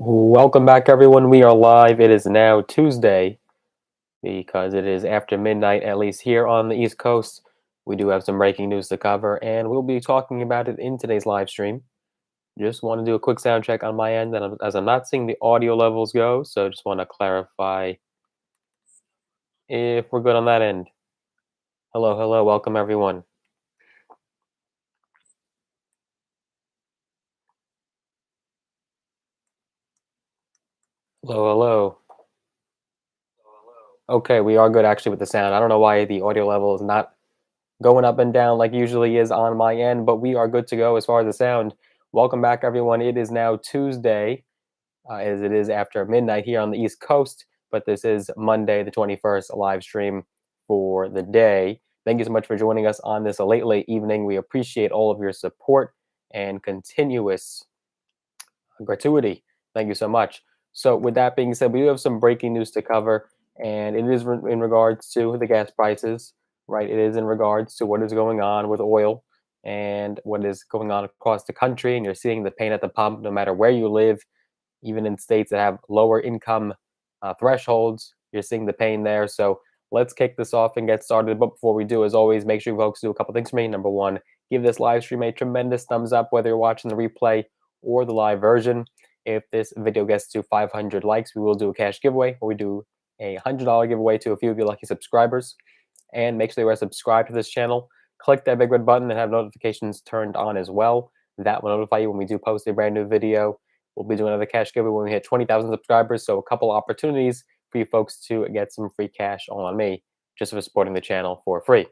Welcome back, everyone. We are live. It is now Tuesday because it is after midnight, at least here on the East Coast. We do have some breaking news to cover, and we'll be talking about it in today's live stream. Just want to do a quick sound check on my end, and as I'm not seeing the audio levels go, so just want to clarify if we're good on that end. Hello, hello. Welcome, everyone. Hello, hello. Okay, we are good actually with the sound. I don't know why the audio level is not going up and down like usually is on my end, but we are good to go as far as the sound. Welcome back, everyone. It is now Tuesday, as it is after midnight here on the East Coast, but this is Monday, the 21st, live stream for the day. Thank you so much for joining us on this late evening. We appreciate all of your support and continuous gratuity. Thank you so much. So, with that being said, we do have some breaking news to cover, and it is in regards to the gas prices, right? It is in regards to what is going on with oil and what is going on across the country. And you're seeing the pain at the pump no matter where you live, even in states that have lower income thresholds. You're seeing the pain there. So, let's kick this off and get started. But before we do, as always, make sure you folks do a couple things for me. Number one, give this live stream a tremendous thumbs up, whether you're watching the replay or the live version. If this video gets to 500 likes, we will do a cash giveaway where we do a $100 giveaway to a few of your lucky subscribers. And make sure you are subscribed to this channel. Click that big red button and have notifications turned on as well. That will notify you when we do post a brand new video. We'll be doing another cash giveaway when we hit 20,000 subscribers. So a couple opportunities for you folks to get some free cash on me just for supporting the channel for free. And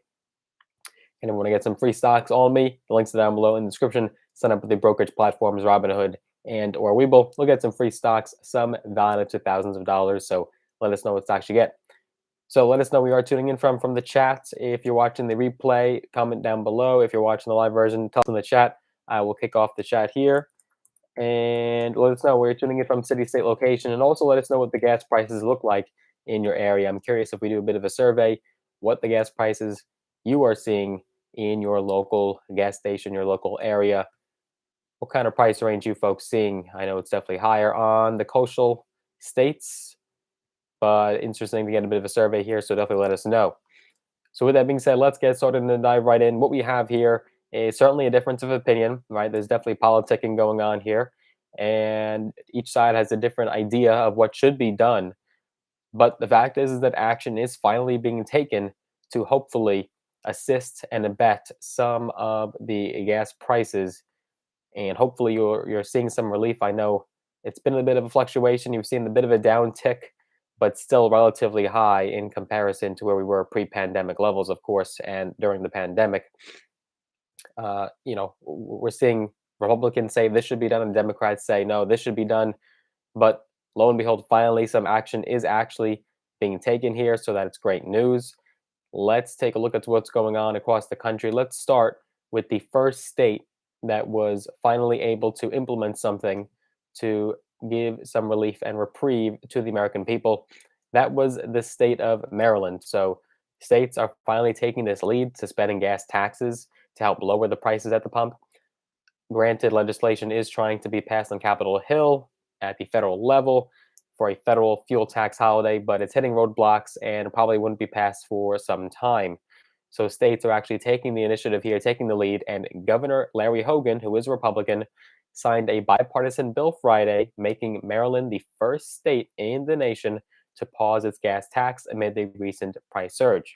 if you want to get some free stocks on me, the links are down below in the description. Sign up with the brokerage platforms Robinhood and or Webull. We'll get some free stocks, some valued to thousands of dollars. So let us know what stocks you get. So let us know where you are tuning in from the chat. If you're watching the replay, comment down below. If you're watching the live version, tell us in the chat. I will kick off the chat here. And let us know where you're tuning in from, city, state, location. And also let us know what the gas prices look like in your area. I'm curious if we do a bit of a survey, what the gas prices you are seeing in your local gas station, your local area. What kind of price range you folks seeing? I know it's definitely higher on the coastal states, but interesting to get a bit of a survey here, so definitely let us know. So with that being said, let's get started and dive right in. What we have here is certainly a difference of opinion, right? There's definitely politicking going on here, and each side has a different idea of what should be done. But the fact is that action is finally being taken to hopefully assist and abet some of the gas prices, and hopefully you're seeing some relief. I know it's been a bit of a fluctuation. You've seen a bit of a downtick, but still relatively high in comparison to where we were pre-pandemic levels, of course. And during the pandemic, we're seeing Republicans say this should be done, and Democrats say no, this should be done. But lo and behold, finally, some action is actually being taken here, so that it's great news. Let's take a look at what's going on across the country. Let's start with the first state that was finally able to implement something to give some relief and reprieve to the American people. That was the state of Maryland. So states are finally taking this lead, suspending gas taxes to help lower the prices at the pump. Granted, legislation is trying to be passed on Capitol Hill at the federal level for a federal fuel tax holiday, but it's hitting roadblocks and probably wouldn't be passed for some time. So states are actually taking the initiative here, taking the lead, and Governor Larry Hogan, who is a Republican, signed a bipartisan bill Friday, making Maryland the first state in the nation to pause its gas tax amid the recent price surge.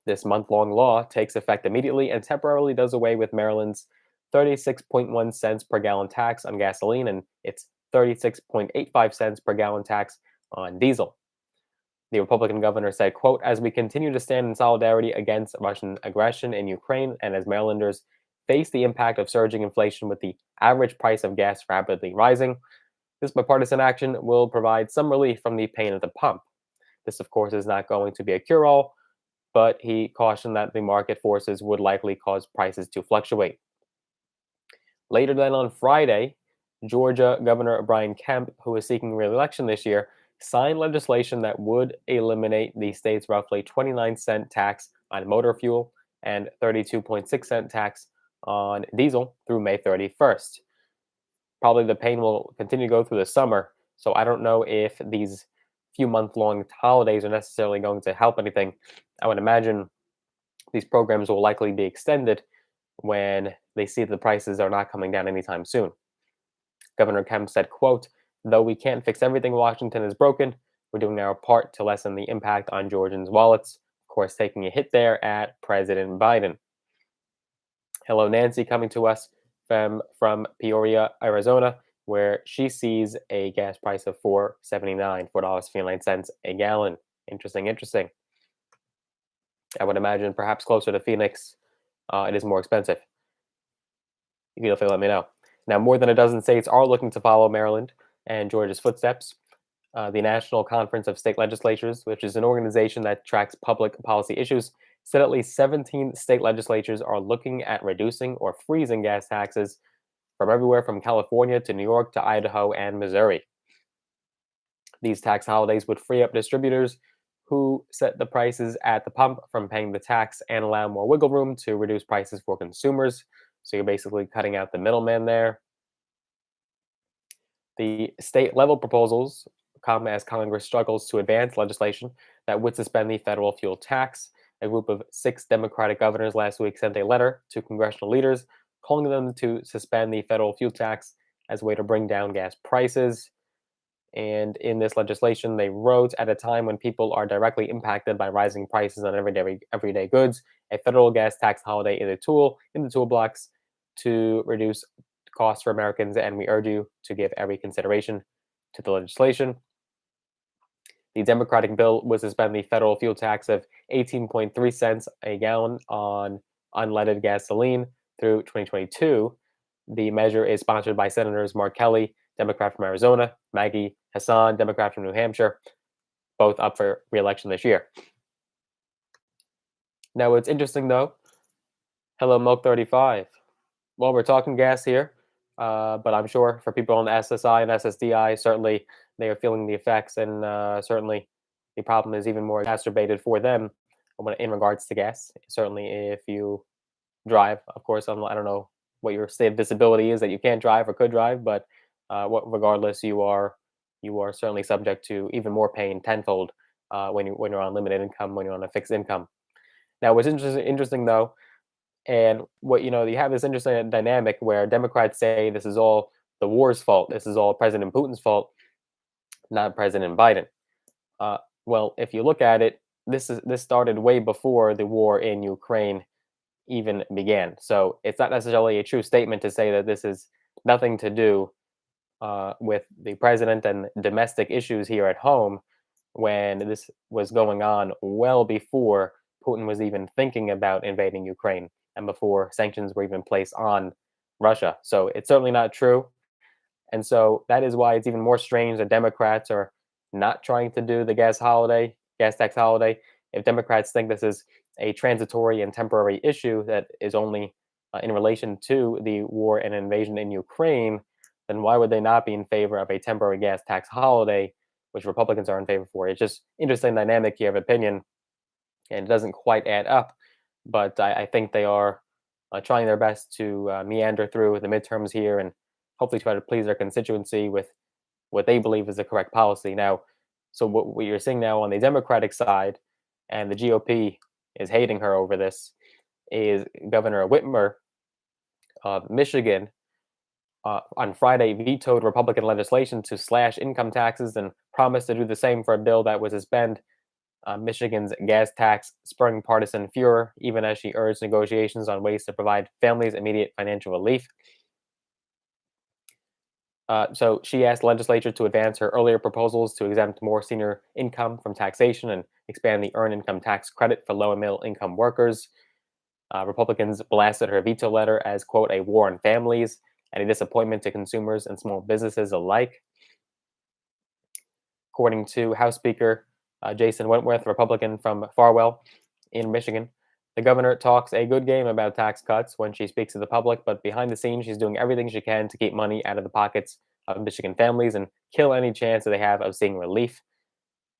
This month-long law takes effect immediately and temporarily does away with Maryland's 36.1 cents per gallon tax on gasoline and its 36.85 cents per gallon tax on diesel. The Republican governor said, quote, as we continue to stand in solidarity against Russian aggression in Ukraine and as Marylanders face the impact of surging inflation with the average price of gas rapidly rising, this bipartisan action will provide some relief from the pain at the pump. This, of course, is not going to be a cure-all, but he cautioned that the market forces would likely cause prices to fluctuate. Later then on Friday, Georgia Governor Brian Kemp, who is seeking re-election this year, signed legislation that would eliminate the state's roughly 29-cent tax on motor fuel and 32.6-cent tax on diesel through May 31st. Probably the pain will continue to go through the summer. So I don't know if these few month-long holidays are necessarily going to help anything. I would imagine these programs will likely be extended when they see the prices are not coming down anytime soon. Governor Kemp said, quote, "Though we can't fix everything Washington has broken, we're doing our part to lessen the impact on Georgians' wallets." Of course, taking a hit there at President Biden. Hello, Nancy, coming to us from Peoria, Arizona, where she sees a gas price of $4.79 a gallon. Interesting, interesting. I would imagine perhaps closer to Phoenix, it is more expensive. You can definitely let me know. Now, more than a dozen states are looking to follow Maryland and Georgia's footsteps. The National Conference of State Legislatures, which is an organization that tracks public policy issues, said at least 17 state legislatures are looking at reducing or freezing gas taxes from everywhere from California to New York to Idaho and Missouri. These tax holidays would free up distributors who set the prices at the pump from paying the tax and allow more wiggle room to reduce prices for consumers. So you're basically cutting out the middleman there. The state level proposals come as Congress struggles to advance legislation that would suspend the federal fuel tax. A group of 6 Democratic governors last week sent a letter to congressional leaders calling them to suspend the federal fuel tax as a way to bring down gas prices. And in this legislation, they wrote, at a time when people are directly impacted by rising prices on everyday goods, a federal gas tax holiday is a tool in the toolbox to reduce costs for Americans, and we urge you to give every consideration to the legislation. The Democratic bill would suspend the federal fuel tax of 18.3 cents a gallon on unleaded gasoline through 2022. The measure is sponsored by Senators Mark Kelly, Democrat from Arizona, Maggie Hassan, Democrat from New Hampshire, both up for re-election this year. Now, what's interesting though, hello Milk 35. Well, we're talking gas here, but I'm sure for people on SSI and SSDI, certainly they are feeling the effects, and certainly the problem is even more exacerbated for them in regards to gas. Certainly, if you drive, of course, I don't know what your state of disability is that you can't drive or could drive, but regardless, you are certainly subject to even more pain tenfold when you're on limited income, when you're on a fixed income. Now, what's interesting though, and what you have this interesting dynamic where Democrats say this is all the war's fault, this is all President Putin's fault, not President Biden. Uh, well, if you look at it, this started way before the war in Ukraine even began. So it's not necessarily a true statement to say that this is nothing to do with the president and domestic issues here at home, when this was going on well before Putin was even thinking about invading Ukraine and before sanctions were even placed on Russia. So it's certainly not true. And so that is why it's even more strange that Democrats are not trying to do the gas tax holiday. If Democrats think this is a transitory and temporary issue that is only in relation to the war and invasion in Ukraine, then why would they not be in favor of a temporary gas tax holiday, which Republicans are in favor for? It's just interesting dynamic here of opinion, and it doesn't quite add up. But I think they are trying their best to meander through the midterms here and hopefully try to please their constituency with what they believe is the correct policy. Now, so what you're seeing now on the Democratic side, and the GOP is hating her over this, is Governor Whitmer of Michigan on Friday vetoed Republican legislation to slash income taxes and promised to do the same for a bill that would suspend Michigan's gas tax, spurring partisan furor, even as she urged negotiations on ways to provide families immediate financial relief. So she asked the legislature to advance her earlier proposals to exempt more senior income from taxation and expand the earned income tax credit for low and middle income workers. Republicans blasted her veto letter as, quote, a war on families and a disappointment to consumers and small businesses alike. According to House Speaker Jason Wentworth, Republican from Farwell in Michigan, the governor talks a good game about tax cuts when she speaks to the public, but behind the scenes, she's doing everything she can to keep money out of the pockets of Michigan families and kill any chance that they have of seeing relief.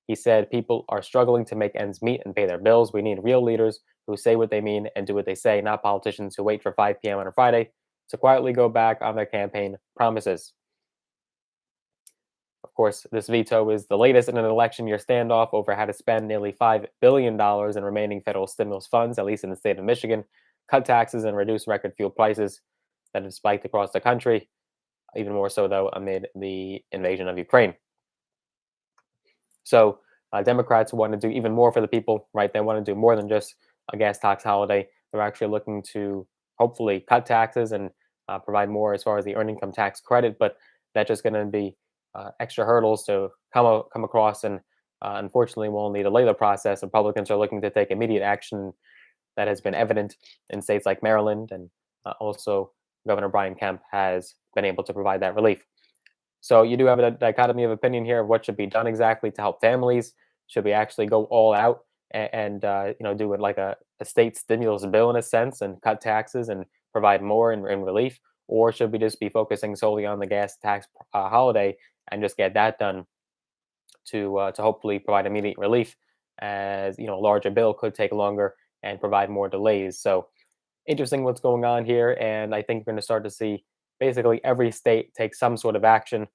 He said, people are struggling to make ends meet and pay their bills. We need real leaders who say what they mean and do what they say, not politicians who wait for 5 p.m. on a Friday to quietly go back on their campaign promises. Of course, this veto is the latest in an election year standoff over how to spend nearly $5 billion in remaining federal stimulus funds, at least in the state of Michigan, cut taxes, and reduce record fuel prices that have spiked across the country, even more so, though, amid the invasion of Ukraine. So, Democrats want to do even more for the people, right? They want to do more than just a gas tax holiday. They're actually looking to hopefully cut taxes and provide more as far as the earned income tax credit, but that's just going to be extra hurdles to come across, and unfortunately, will only delay the process. Republicans are looking to take immediate action that has been evident in states like Maryland, and also Governor Brian Kemp has been able to provide that relief. So you do have a dichotomy of opinion here of what should be done exactly to help families. Should we actually go all out and do it like a state stimulus bill in a sense and cut taxes and provide more in relief, or should we just be focusing solely on the gas tax holiday and just get that done to hopefully provide immediate relief, as a larger bill could take longer and provide more delays. So interesting what's going on here, and I think we're going to start to see basically every state take some sort of action.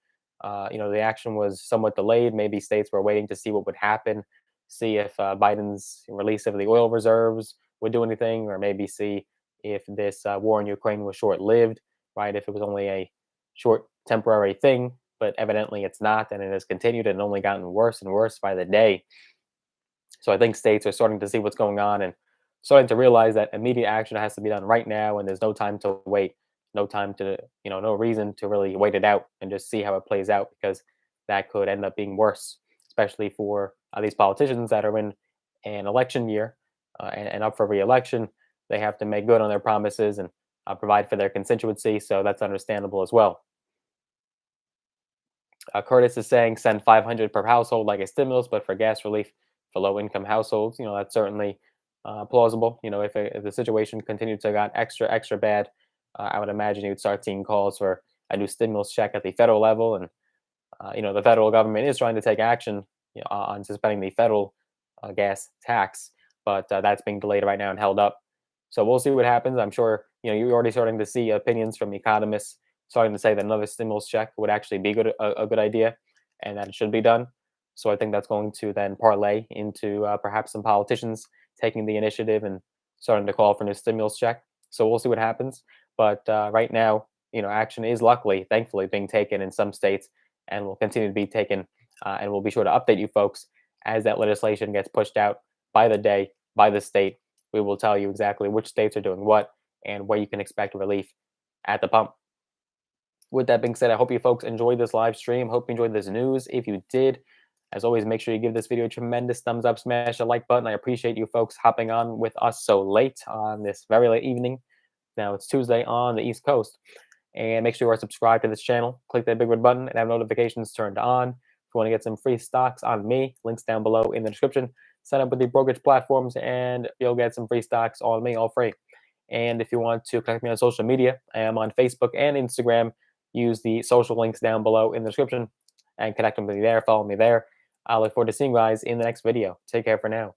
The action was somewhat delayed. Maybe states were waiting to see what would happen, see if Biden's release of the oil reserves would do anything, or maybe see if this war in Ukraine was short-lived, right? If it was only a short temporary thing, but evidently it's not, and it has continued and only gotten worse and worse by the day. So I think states are starting to see what's going on and starting to realize that immediate action has to be done right now, and there's no time to wait, no time to, no reason to really wait it out and just see how it plays out, because that could end up being worse, especially for these politicians that are in an election year and up for re-election. They have to make good on their promises and provide for their constituency, so that's understandable as well. Curtis is saying send 500 per household like a stimulus, but for gas relief for low-income households. That's certainly plausible. If the situation continued to got extra bad, I would imagine you'd start seeing calls for a new stimulus check at the federal level, and the federal government is trying to take action, on suspending the federal gas tax, but that's being delayed right now and held up. So we'll see what happens. I'm sure you're already starting to see opinions from economists starting to say that another stimulus check would actually be a good idea, and that it should be done. So I think that's going to then parlay into perhaps some politicians taking the initiative and starting to call for a new stimulus check. So we'll see what happens. But right now, action is luckily, thankfully, being taken in some states, and will continue to be taken. And we'll be sure to update you folks as that legislation gets pushed out by the day, by the state. We will tell you exactly which states are doing what and where you can expect relief at the pump. With that being said, I hope you folks enjoyed this live stream. Hope you enjoyed this news. If you did, as always, make sure you give this video a tremendous thumbs up, smash the like button. I appreciate you folks hopping on with us so late on this very late evening. Now it's Tuesday on the East Coast. And make sure you are subscribed to this channel. Click that big red button and have notifications turned on. If you want to get some free stocks on me, links down below in the description. Sign up with the brokerage platforms and you'll get some free stocks on me, all free. And if you want to connect me on social media, I am on Facebook and Instagram. Use the social links down below in the description and connect with me there. Follow me there. I look forward to seeing you guys in the next video. Take care for now.